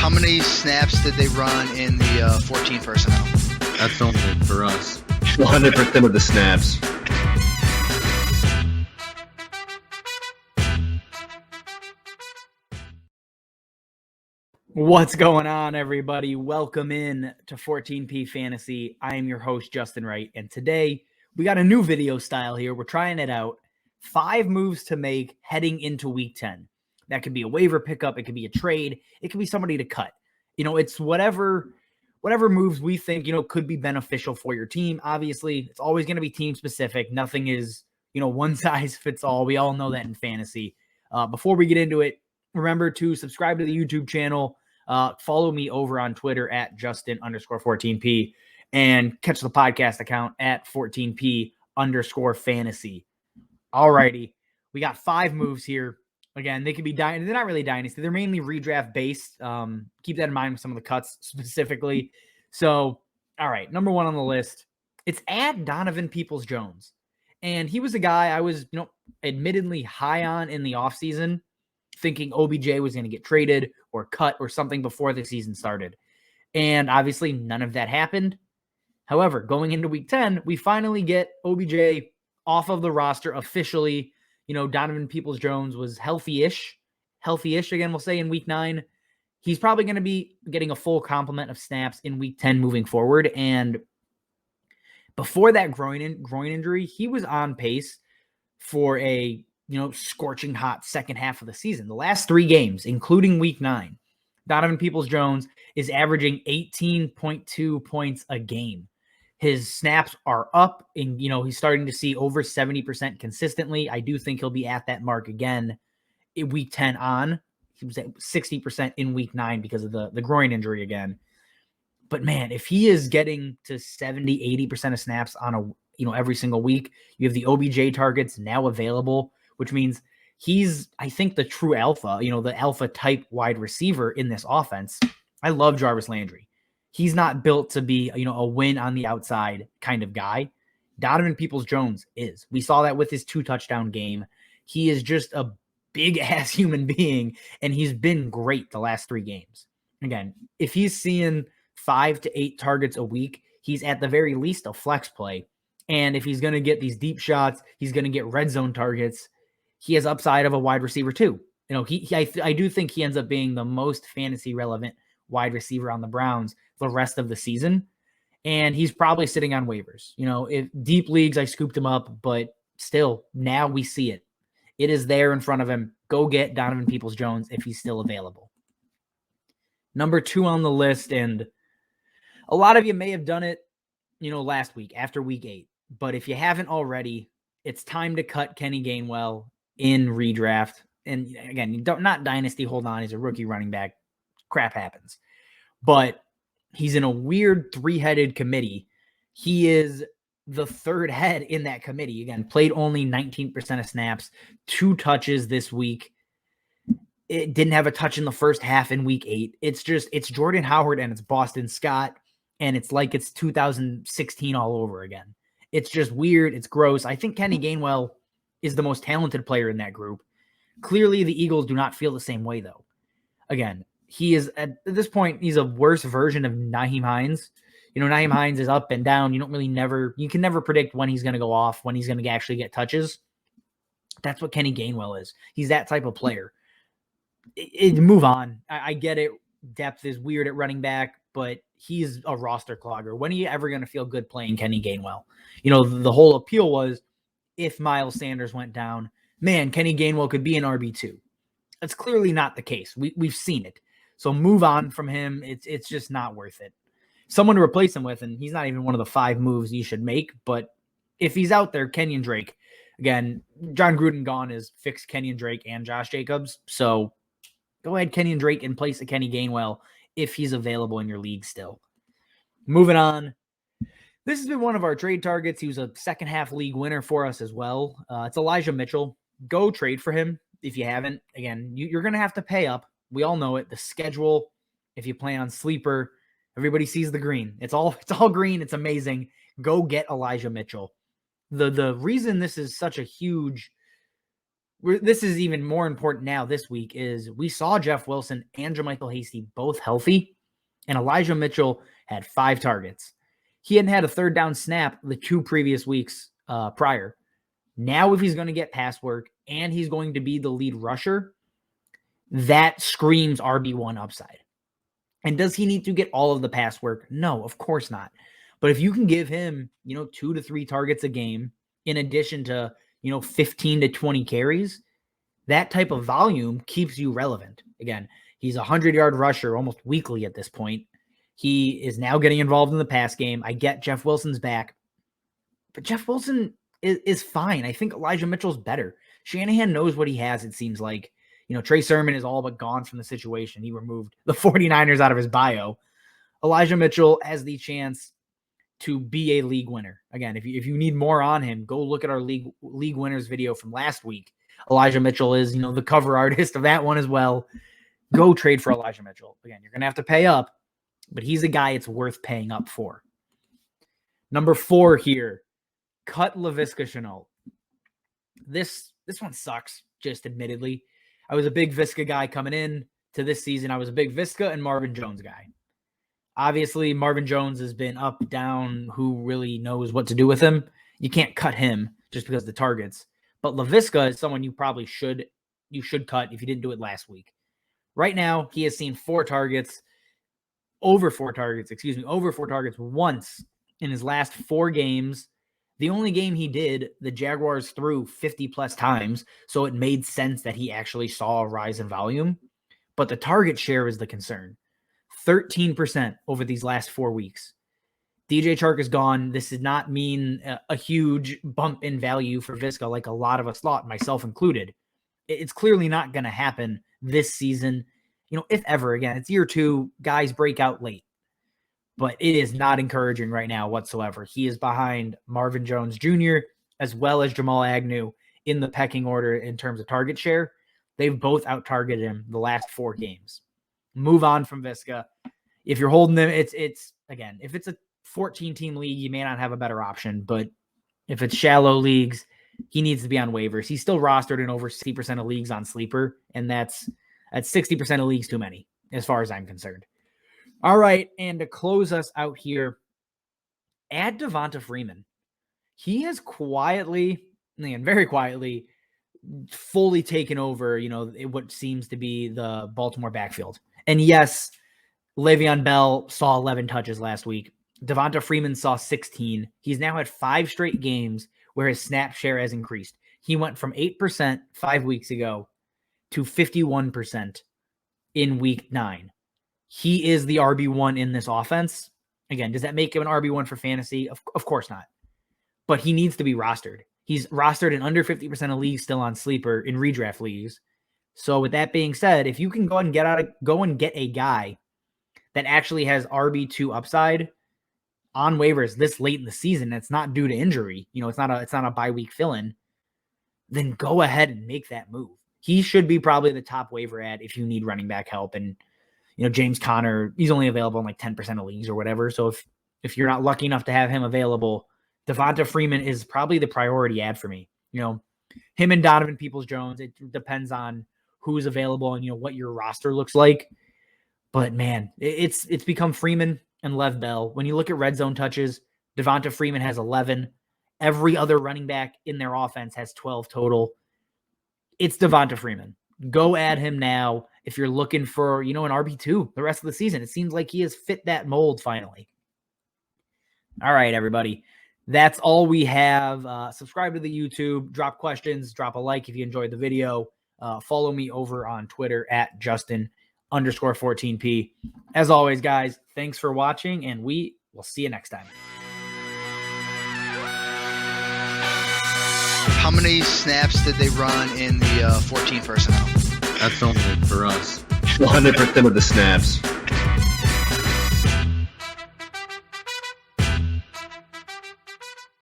How many snaps did they run in the 14 personnel? That's only for us. 100% of the snaps. What's going on, everybody? Welcome in to 14P Fantasy. I am your host, Justin Wright, and today we got a new video style here. We're trying it out. 5 moves to make heading into Week 10. That could be a waiver pickup. It could be a trade. It could be somebody to cut. It's whatever moves we think, could be beneficial for your team. Obviously, it's always going to be team specific. Nothing is, one size fits all. We all know that in fantasy. Before we get into it, remember to subscribe to the YouTube channel. Follow me over on Twitter at Justin_14P and catch the podcast account at 14P_fantasy. Alrighty. We got 5 moves here. Again, they could be they're not really dynasty. They're mainly redraft based. Keep that in mind with some of the cuts specifically. So, all right. Number 1 on the list, it's add Donovan Peoples-Jones. And he was a guy I was, admittedly high on in the offseason, thinking OBJ was going to get traded or cut or something before the season started. And obviously none of that happened. However, going into Week 10, we finally get OBJ off of the roster officially. Donovan Peoples-Jones was healthy-ish again, we'll say in Week 9. He's probably going to be getting a full complement of snaps in Week 10 moving forward. And before that groin injury, he was on pace for a scorching hot second half of the season. The last 3 games, including Week 9, Donovan Peoples-Jones is averaging 18.2 points a game. His snaps are up, and he's starting to see over 70% consistently. I do think he'll be at that mark again in Week 10 on. He was at 60% in Week 9 because of the groin injury again. But man, if he is getting to 70-80% of snaps on every single week, you have the OBJ targets now available, which means he's, I think, the true alpha, the alpha type wide receiver in this offense. I love Jarvis Landry. He's not built to be, a win on the outside kind of guy. Donovan Peoples-Jones is. We saw that with his 2-touchdown game. He is just a big-ass human being, and he's been great the last 3 games. Again, if he's seeing 5 to 8 targets a week, he's at the very least a flex play. And if he's going to get these deep shots, he's going to get red zone targets. He has upside of a wide receiver too. I do think he ends up being the most fantasy relevant wide receiver on the Browns the rest of the season. And he's probably sitting on waivers. If deep leagues, I scooped him up, but still, now we see it. It is there in front of him. Go get Donovan Peoples-Jones if he's still available. Number 2 on the list, and a lot of you may have done it, last week after Week 8. But if you haven't already, it's time to cut Kenny Gainwell in redraft. And again, not dynasty, hold on. He's a rookie running back. Crap happens. But he's in a weird 3-headed committee. He is the 3rd head in that committee. Again, played only 19% of snaps, 2 touches this week. It didn't have a touch in the first half in Week 8. It's Jordan Howard and it's Boston Scott. And it's like it's 2016 all over again. It's just weird. It's gross. I think Kenny Gainwell is the most talented player in that group. Clearly, the Eagles do not feel the same way, though. Again, he is, at this point, he's a worse version of Nyheim Hines. Nyheim Hines is up and down. You can never predict when he's going to go off, when he's going to actually get touches. That's what Kenny Gainwell is. He's that type of player. Move on. I get it. Depth is weird at running back, but he's a roster clogger. When are you ever going to feel good playing Kenny Gainwell? The whole appeal was if Miles Sanders went down, man, Kenny Gainwell could be an RB2. That's clearly not the case. We've seen it. So move on from him. It's just not worth it. Someone to replace him with, and he's not even one of the 5 moves you should make, but if he's out there, Kenyon Drake. Again, John Gruden gone is fix Kenyon Drake and Josh Jacobs. So go ahead, Kenyon Drake, in place of Kenny Gainwell if he's available in your league still. Moving on. This has been one of our trade targets. He was a second half league winner for us as well. It's Elijah Mitchell. Go trade for him if you haven't. Again, you're going to have to pay up. We all know it. The schedule, if you play on Sleeper, everybody sees the green. It's all green. It's amazing. Go get Elijah Mitchell. The reason this is such a huge this is even more important now this week, is we saw Jeff Wilson and JaMychal Hasty both healthy, and Elijah Mitchell had 5 targets. He hadn't had a third down snap the 2 previous weeks prior. Now, if he's going to get pass work and he's going to be the lead rusher, that screams RB1 upside. And does he need to get all of the pass work? No, of course not. But if you can give him, 2 to 3 targets a game, in addition to, 15 to 20 carries, that type of volume keeps you relevant. Again, he's a 100-yard rusher almost weekly at this point. He is now getting involved in the pass game. I get Jeff Wilson's back, but Jeff Wilson is fine. I think Elijah Mitchell's better. Shanahan knows what he has, it seems like. Trey Sermon is all but gone from the situation. He removed the 49ers out of his bio. Elijah Mitchell has the chance to be a league winner. Again, if you need more on him, go look at our league winners video from last week. Elijah Mitchell is, the cover artist of that one as well. Go trade for Elijah Mitchell. Again, you're going to have to pay up, but he's a guy it's worth paying up for. Number 4 here, cut Laviska Shenault. This one sucks, just admittedly. I was a big Viska guy coming in to this season. I was a big Viska and Marvin Jones guy. Obviously, Marvin Jones has been up, down. Who really knows what to do with him? You can't cut him just because of the targets. But Laviska is someone you should cut if you didn't do it last week. Right now, he has seen over four targets once in his last 4 games. The only game he did, the Jaguars threw 50-plus times, so it made sense that he actually saw a rise in volume. But the target share is the concern. 13% over these last 4 weeks. DJ Chark is gone. This did not mean a huge bump in value for Viska like a lot of us thought, myself included. It's clearly not going to happen this season. If ever. Again, it's year 2. Guys break out late. But it is not encouraging right now whatsoever. He is behind Marvin Jones Jr. as well as Jamal Agnew in the pecking order in terms of target share. They've both out-targeted him the last 4 games. Move on from Viska. If you're holding them, it's again, if it's a 14-team league, you may not have a better option. But if it's shallow leagues, he needs to be on waivers. He's still rostered in over 60% of leagues on Sleeper, and that's 60% of leagues too many, as far as I'm concerned. All right, and to close us out here, add Devonta Freeman. He has very quietly, fully taken over, what seems to be the Baltimore backfield. And yes, Le'Veon Bell saw 11 touches last week. Devonta Freeman saw 16. He's now had 5 straight games where his snap share has increased. He went from 8% 5 weeks ago to 51% in week 9. He is the RB1 in this offense. Again, does that make him an RB1 for fantasy? Of course not. But he needs to be rostered. He's rostered in under 50% of leagues still on Sleeper in redraft leagues. So with that being said, if you can go and get a guy that actually has RB2 upside on waivers this late in the season, that's not due to injury, it's not a bye week fill-in, then go ahead and make that move. He should be probably the top waiver ad if you need running back help. And James Conner, he's only available in like 10% of leagues or whatever. So if you're not lucky enough to have him available, Devonta Freeman is probably the priority ad for me. Him and Donovan Peoples-Jones, it depends on who's available and, what your roster looks like. But man, it's become Freeman and Lev Bell. When you look at red zone touches, Devonta Freeman has 11. Every other running back in their offense has 12 total. It's Devonta Freeman. Go add him now if you're looking for, an RB2 the rest of the season. It seems like he has fit that mold finally. All right, everybody. That's all we have. Subscribe to the YouTube. Drop questions. Drop a like if you enjoyed the video. Follow me over on Twitter at Justin_14P. As always, guys, thanks for watching, and we will see you next time. How many snaps did they run in the 14 personnel? That's only for us. 100% of the snaps.